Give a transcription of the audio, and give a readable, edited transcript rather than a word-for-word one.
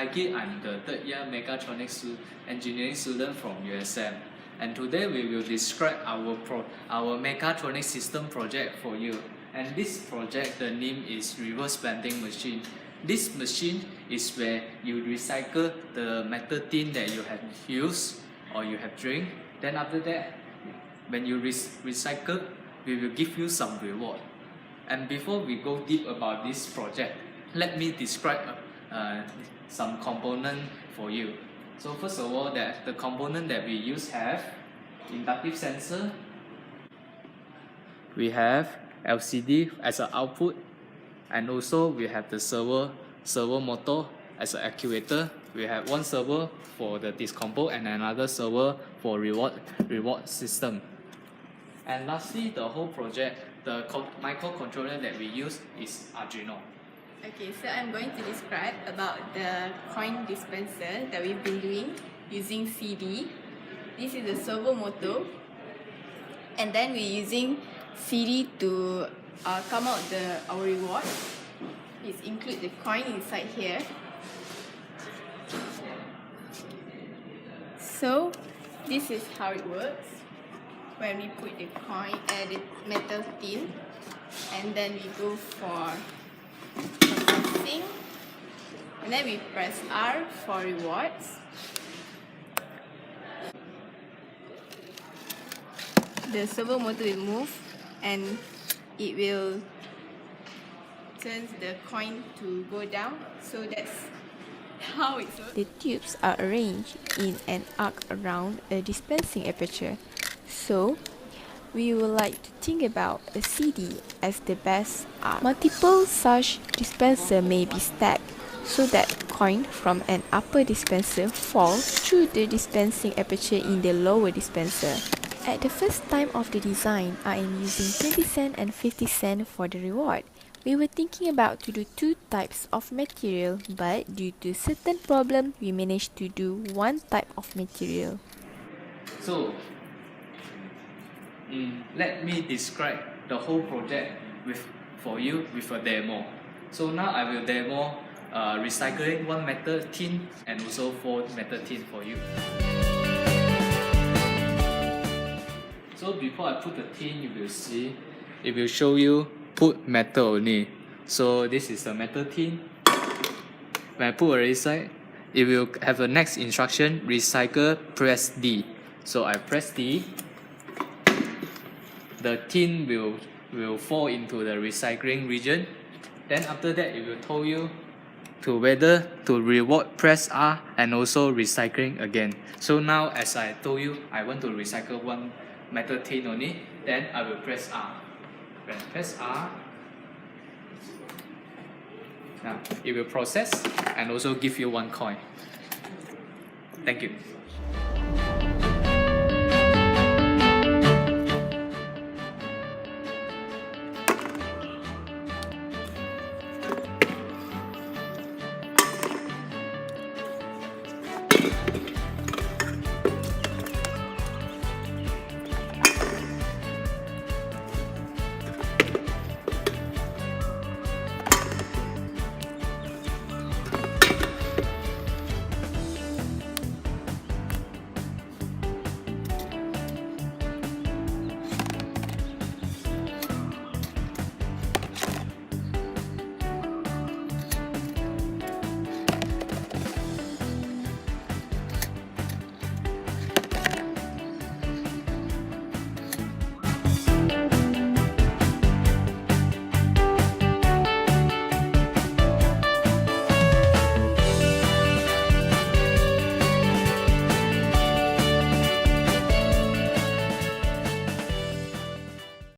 Taiki. I'm the third year mechatronics engineering student from USM. And today we will describe our mechatronics system project for you. And this project, the name is reverse vending machine. This machine is where you recycle the metal tin that you have used or you have drank. Then after that, when you recycle, we will give you some reward. And before we go deep about this project, let me describe some component for you. So first of all, the component that we use have inductive sensor, we have LCD as an output, and also we have the servo motor as an actuator. We have one servo for the discompose and another servo for reward system. And lastly, the whole project, the microcontroller that we use is Arduino. Okay, so I'm going to describe about the coin dispenser that we've been doing using CD. This is the servo motor, and then we're using CD to come out our reward. It includes the coin inside here. So this is how it works. When we put the coin the metal tin, and then we go for processing, and then we press R for rewards. The servo motor will move and it will turn the coin to go down. So that's how it works. The tubes are arranged in an arc around a dispensing aperture. So, we would like to think about a CD as the best arc. Multiple such dispensers may be stacked so that coin from an upper dispenser fall through the dispensing aperture in the lower dispenser. At the first time of the design, I am using 20 cent and 50 cent for the reward. We were thinking about to do two types of material, but due to certain problem, we managed to do one type of material. So, let me describe the whole project for you with a demo. So now I will demo recycling one metal tin and also 4 metal tin for you. So before I put the tin, you will see, it will show you put metal only. So this is the metal tin. When I put a recycle, it will have the next instruction, recycle, press D. So I press D. The tin will fall into the recycling region. Then after that, it will tell you to whether to reward press R and also recycling again. So now, as I told you, I want to recycle one metal tin only. Then I will press R. When I press R, now it will process and also give you one coin. Thank you.